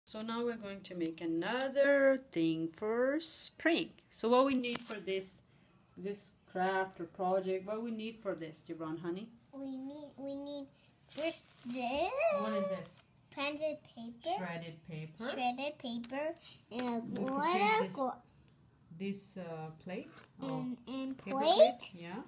So now we're going to make another thing for spring. So what we need for this craft or project, what we need for this, Gibran, honey? We need first this. What is this? Printed paper. Shredded paper. And this plate. And Paper plate. Yeah.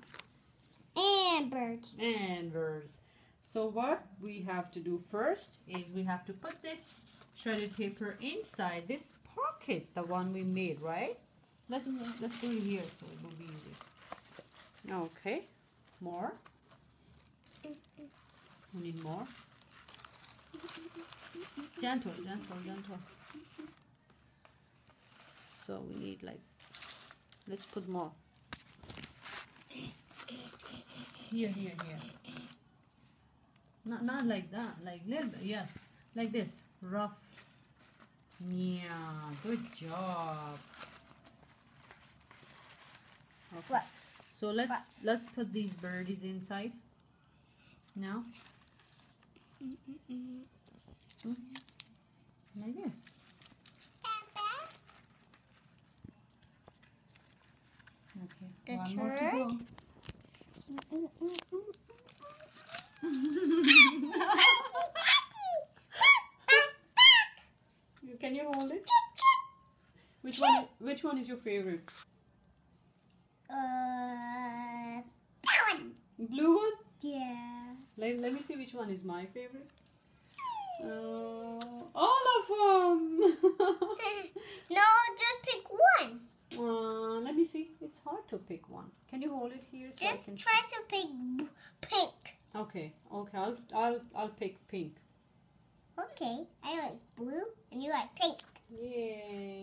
And birds. And birds. So what we have to do first is we have to put this shredded paper inside this pocket, the one we made, right? Let's do it here so it will be easy. Okay. More. We need more. Gentle. So we need let's put more. Here. Not like that, like little bit, yes. Like this, rough. Yeah, good job. Okay. Rough. So let's put these birdies inside now. Like this. Okay. One more to go. Can you hold it? Which one is your favorite? That one. Blue one? Yeah. Let me see which one is my favorite. All of them. No, just pick one. Let me see. It's hard to pick one. Can you hold it here? So just try to pick pink. Okay. I'll pick pink. Okay, I like blue and you like pink. Yay.